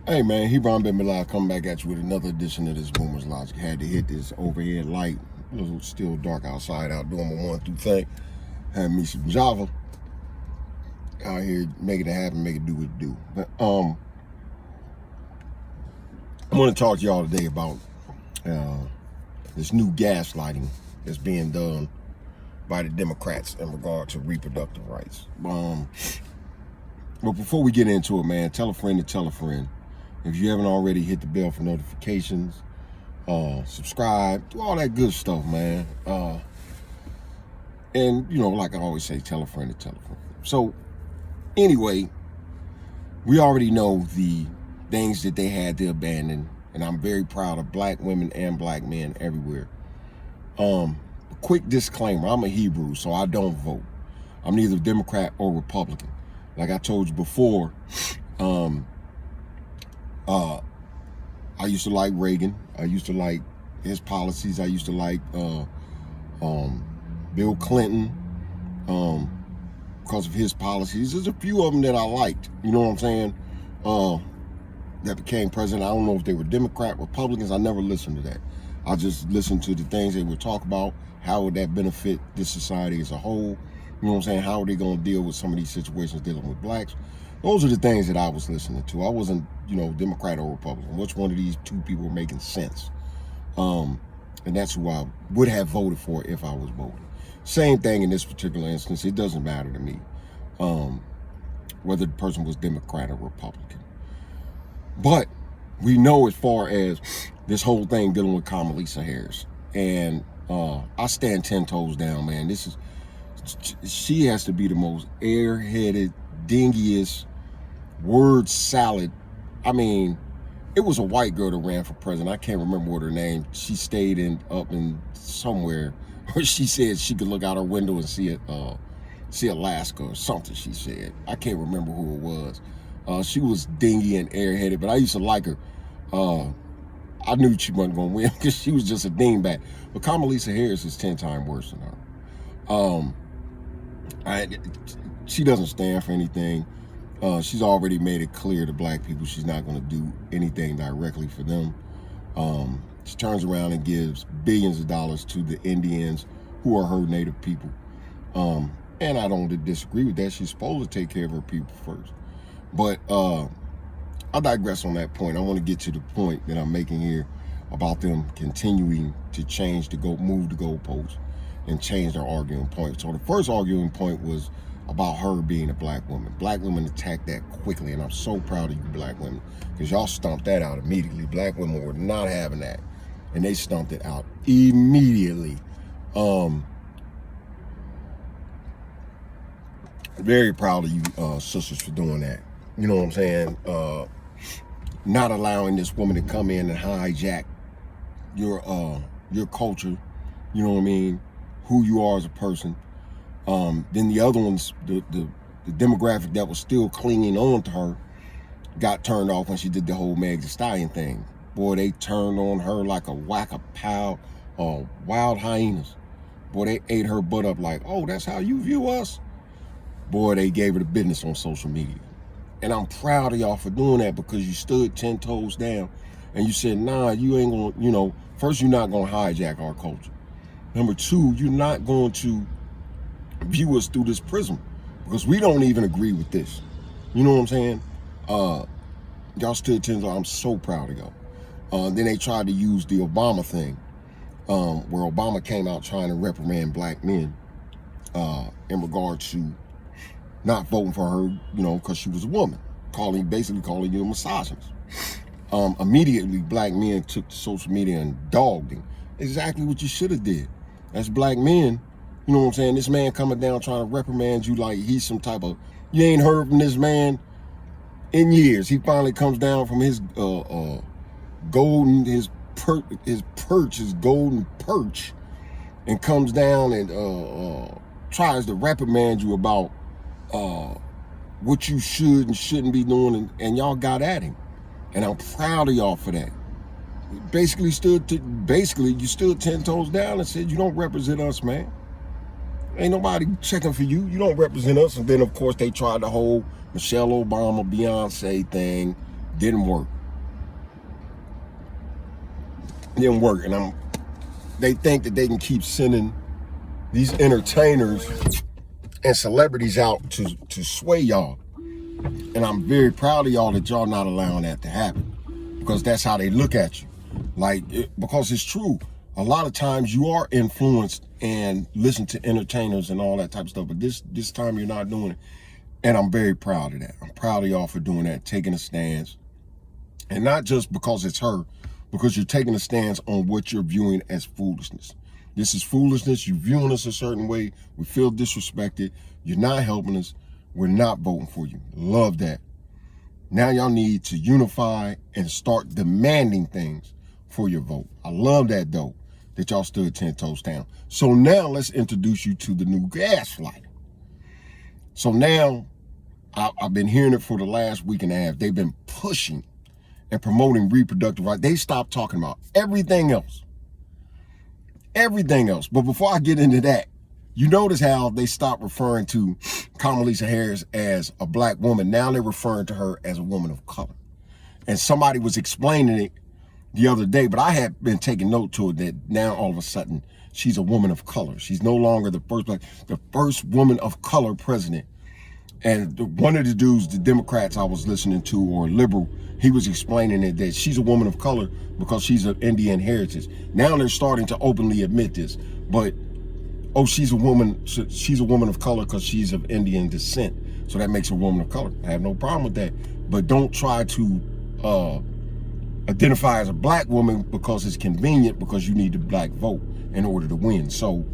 Hey man, Hebron Ben Bilal coming back at you with another edition of this Boomer's Logic. Had to hit this overhead light. It was still dark outside, out doing my one through thing. Had me some Java out here, making it happen, make it do what it do. But I want to talk to y'all today about this new gaslighting that's being done by the Democrats in regard to reproductive rights. But before we get into it, man, tell a friend to tell a friend. If you haven't already, hit the bell for notifications, subscribe, do all that good stuff, man. And, you know, like I always say, tell a friend to tell a friend. So, anyway, we already know the things that they had to abandon, and I'm very proud of black women and black men everywhere. A quick disclaimer, I'm a Hebrew, so I don't vote. I'm neither Democrat or Republican. Like I told you before, I used to like Reagan. I used to like his policies. I used to like Bill Clinton because of his policies. There's a few of them that I liked, you know what I'm saying, that became president. I don't know if they were Democrat, Republicans. I never listened to that. I just listened to the things they would talk about. How would that benefit this society as a whole? You know what I'm saying? How are they going to deal with some of these situations dealing with blacks? Those are the things that I was listening to. I wasn't, you know, Democrat or Republican. Which one of these two people were making sense? And that's who I would have voted for if I was voting. Same thing in this particular instance. It doesn't matter to me whether the person was Democrat or Republican. But we know as far as this whole thing dealing with Kamala Harris, and I stand 10 toes down, man. She has to be the most airheaded, dingiest, word salad. I mean, it was a white girl that ran for president. I can't remember what her name. She stayed up in somewhere where she said she could look out her window and see Alaska or something. She said, I can't remember who it was. She was dingy and airheaded, but I used to like her. I knew she wasn't going to win because she was just a dingbat. But Kamala Harris is 10 times worse than her. She doesn't stand for anything. She's already made it clear to black people she's not going to do anything directly for them. She turns around and gives billions of dollars to the Indians, who are her native people. And I don't disagree with that. She's supposed to take care of her people first. But I digress on that point. I want to get to the point that I'm making here about them continuing to move the goalposts and change their arguing point. So the first arguing point was about her being a black woman. Black women attacked that quickly, and I'm so proud of you black women, because y'all stumped that out immediately. Black women were not having that, and they stumped it out immediately. Very proud of you sisters for doing that. You know what I'm saying? Not allowing this woman to come in and hijack your culture, you know what I mean, who you are as a person. Then the other ones, the demographic that was still clinging on to her, got turned off when she did the whole Meg Thee Stallion thing. Boy, they turned on her like a whack-a-pow of wild hyenas. Boy, they ate her butt up like, oh, that's how you view us? Boy, they gave her the business on social media. And I'm proud of y'all for doing that, because you stood 10 toes down and you said, nah, you ain't gonna, you know, first, you're not gonna hijack our culture. Number two, you're not going to view us through this prism, because we don't even agree with this. You know what I'm saying? Y'all stood 10 toes. I'm so proud of y'all. Then they tried to use the Obama thing, where Obama came out trying to reprimand black men in regard to not voting for her, you know, because she was a woman, basically calling you a misogynist. Immediately, black men took to social media and dogged him. Exactly what you should have did. As black men, you know what I'm saying? This man coming down trying to reprimand you like he's some type of, you ain't heard from this man in years. He finally comes down from his golden perch, and comes down and tries to reprimand you about what you should and shouldn't be doing, and y'all got at him. And I'm proud of y'all for that. You stood 10 toes down and said, you don't represent us, man. Ain't nobody checking for you. You don't represent us. And then, of course, they tried the whole Michelle Obama, Beyonce thing. Didn't work. didn't work. And they think that they can keep sending these entertainers and celebrities out to sway y'all. And I'm very proud of y'all that y'all not allowing that to happen, because that's how they look at you. Because it's true. A lot of times you are influenced and listen to entertainers and all that type of stuff, but this time you're not doing it. And I'm very proud of that. I'm proud of y'all for doing that, taking a stance. And not just because it's her, because you're taking a stance on what you're viewing as foolishness. This is foolishness. You're viewing us a certain way. We feel disrespected. You're not helping us. We're not voting for you. Love that. Now y'all need to unify and start demanding things for your vote. I love that, though, that y'all stood 10 toes down. So now let's introduce you to the new gaslighting. So now I've been hearing it for the last week and a half. They've been pushing and promoting reproductive rights. They stopped talking about everything else. Everything else. But before I get into that, you notice how they stopped referring to Kamala Harris as a black woman. Now they're referring to her as a woman of color. And somebody was explaining it the other day, but I had been taking note to it that now all of a sudden she's a woman of color. She's no longer the first woman of color president. And one of the dudes, the Democrats I was listening to, or liberal, he was explaining it that she's a woman of color because she's of Indian heritage. Now they're starting to openly admit this, but she's a woman of color because she's of Indian descent, so that makes her a woman of color. I have no problem with that, but don't try to identify as a black woman because it's convenient, because you need the black vote in order to win. So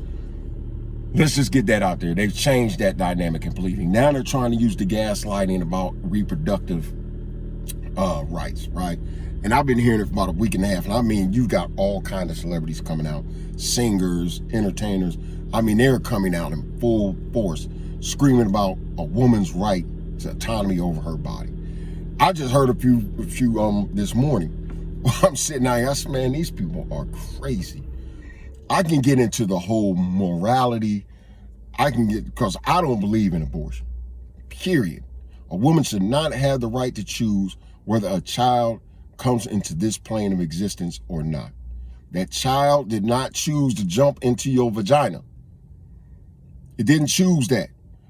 let's just get that out there. They've changed that dynamic completely. Now they're trying to use the gaslighting about reproductive rights, right? And I've been hearing it for about a week and a half. And I mean, you got all kinds of celebrities coming out, singers, entertainers. I mean, they're coming out in full force, screaming about a woman's right to autonomy over her body. I just heard a few this morning. I'm sitting out here, I said, man, these people are crazy. I can get into the whole morality. Because I don't believe in abortion, period. A woman should not have the right to choose whether a child comes into this plane of existence or not. That child did not choose to jump into your vagina. It didn't choose that.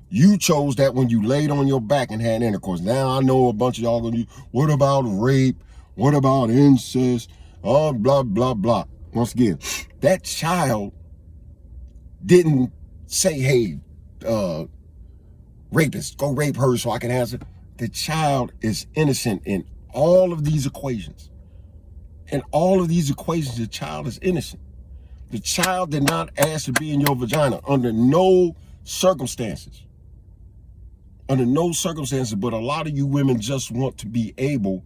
You chose that when you laid on your back and had intercourse. Now I know a bunch of y'all gonna do, what about rape? What about incest? Oh, blah, blah, blah. Once again, that child didn't say, hey, rapist, go rape her so I can answer. The child is innocent in all of these equations. In all of these equations, the child is innocent. The child did not ask to be in your vagina under no circumstances. Under no circumstances, but a lot of you women just want to be able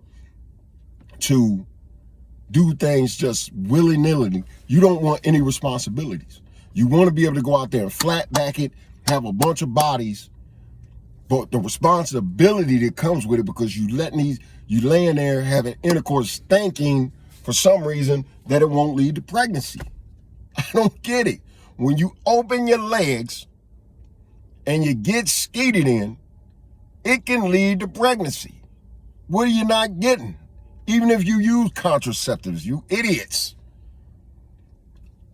to do things just willy-nilly. You don't want any responsibilities. You want to be able to go out there and flat back it, have a bunch of bodies, but the responsibility that comes with it, because you laying there having intercourse thinking for some reason that it won't lead to pregnancy. I don't get it. When you open your legs and you get skeeted in, it can lead to pregnancy. What are you not getting? Even if you use contraceptives, you idiots.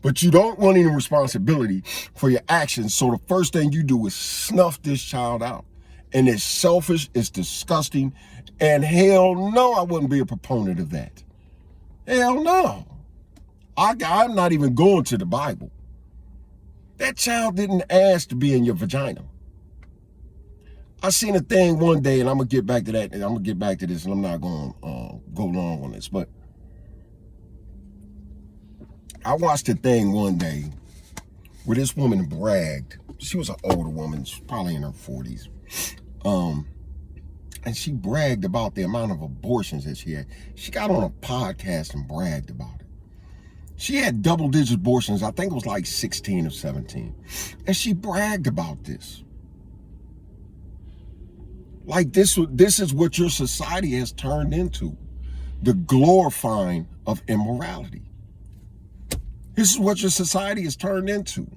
But you don't want any responsibility for your actions. So the first thing you do is snuff this child out. And it's selfish, it's disgusting. And hell no, I wouldn't be a proponent of that. Hell no. I'm not even going to the Bible. That child didn't ask to be in your vagina. I seen a thing one day, and I'm going to get back to that, and I'm going to get back to this, and I'm not going to go long on this, but I watched a thing one day where this woman bragged. She was an older woman, she's probably in her 40s. And she bragged about the amount of abortions that she had. She got on a podcast and bragged about it. She had double-digit abortions. I think it was like 16 or 17. And she bragged about this. Like this is what your society has turned into. The glorifying of immorality. This is what your society has turned into.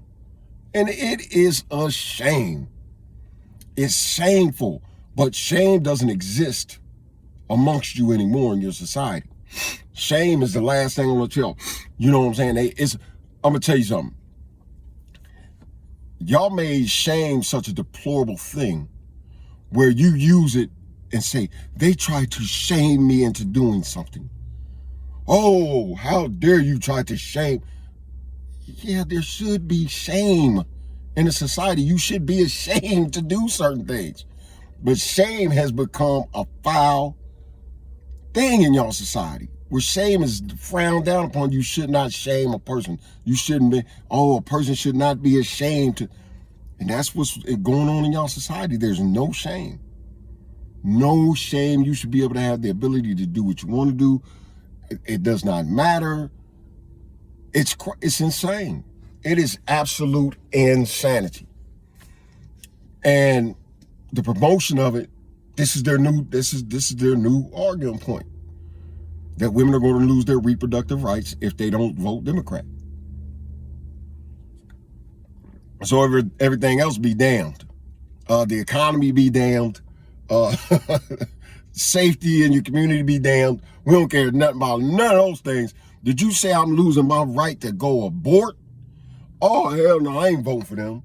And it is a shame. It's shameful. But shame doesn't exist amongst you anymore in your society. Shame is the last thing I'm gonna tell. You know what I'm saying? I'm gonna tell you something. Y'all made shame such a deplorable thing where you use it and say, they tried to shame me into doing something. Oh, how dare you try to shame? Yeah, there should be shame in a society. You should be ashamed to do certain things. But shame has become a foul thing in y'all society, where shame is frowned down upon. You should not shame a person. You shouldn't be, a person should not be ashamed to. And that's what's going on in y'all society. There's no shame. No shame. You should be able to have the ability to do what you want to do. It does not matter. It's insane. It is absolute insanity. And the promotion of it, this is their new arguing point, that women are going to lose their reproductive rights if they don't vote Democrat. So everything else be damned. The economy be damned. Safety in your community be damned. We don't care nothing about none of those things. Did you say I'm losing my right to go abort? Oh, hell no, I ain't voting for them.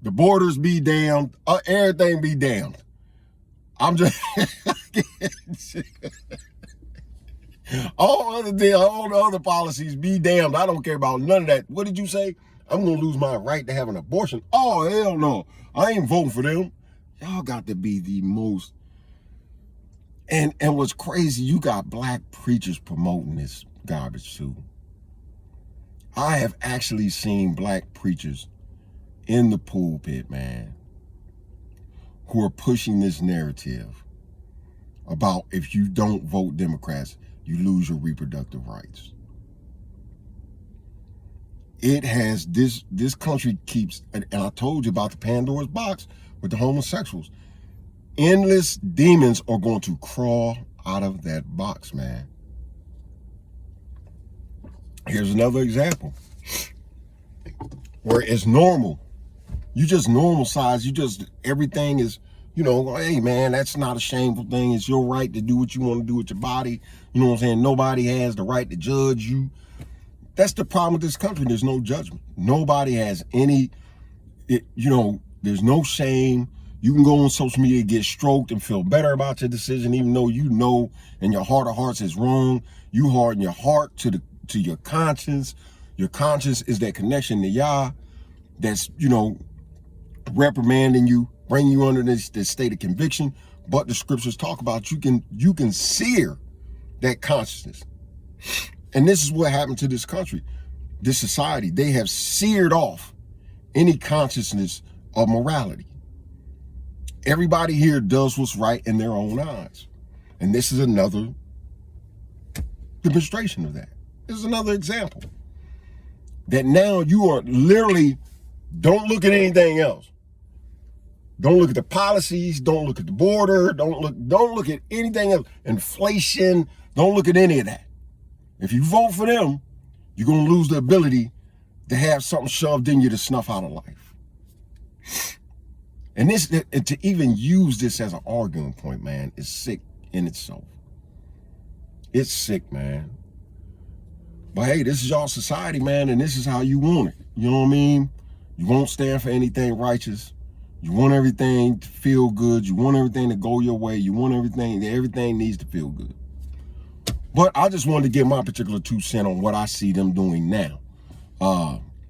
The borders be damned. Everything be damned. I'm just... all the other policies be damned. I don't care about none of that. What did you say? I'm going to lose my right to have an abortion? Oh, hell no. I ain't voting for them. Y'all got to be the most... And what's crazy, you got black preachers promoting this garbage too. I have actually seen black preachers in the pulpit, man, who are pushing this narrative about if you don't vote Democrats, you lose your reproductive rights. It has, this country keeps, and I told you about the Pandora's box with the homosexuals. Endless demons are going to crawl out of that box, man. Here's another example where it's normal. You just normal size. Everything is, hey man, that's not a shameful thing. It's your right to do what you want to do with your body. You know what I'm saying? Nobody has the right to judge you. That's the problem with this country. There's no judgment. Nobody has any, there's no shame. You can go on social media, get stroked and feel better about your decision, even though you know in your heart of hearts it's wrong. You harden your heart to your conscience. Your conscience is that connection to Yah that's, reprimanding you, bringing you under this state of conviction. But the scriptures talk about you can sear that consciousness. And this is what happened to this country, this society. They have seared off any consciousness of morality. Everybody here does what's right in their own eyes. And this is another demonstration of that. This is another example. That now you are literally, don't look at anything else. Don't look at the policies, don't look at the border, don't look at anything else. Inflation, don't look at any of that. If you vote for them, you're going to lose the ability to have something shoved in you to snuff out of life. And to even use this as an arguing point, man, is sick in itself. It's sick, man. But hey, this is y'all society, man, and this is how you want it. You know what I mean? You won't stand for anything righteous. You want everything to feel good. You want everything to go your way. You want everything needs to feel good. But I just wanted to give my particular 2 cents on what I see them doing now.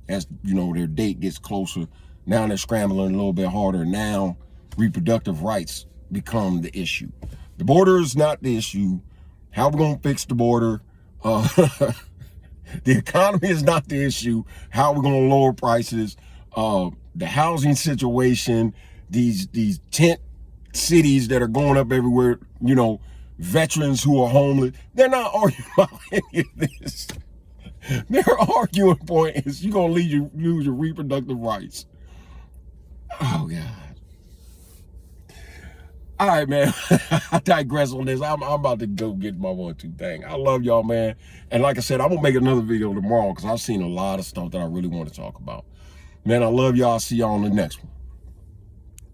As, their date gets closer. Now they're scrambling a little bit harder. Now reproductive rights become the issue. The border is not the issue. How we going to fix the border? The economy is not the issue. How we going to lower prices? The housing situation, these tent cities that are going up everywhere, veterans who are homeless, they're not arguing about any of this. Their arguing point is you're going to lose your reproductive rights. Oh, God. All right, man. I digress on this. I'm about to go get my 1-2 thing. I love y'all, man. And like I said, I'm going to make another video tomorrow because I've seen a lot of stuff that I really want to talk about. Man, I love y'all. See y'all on the next one.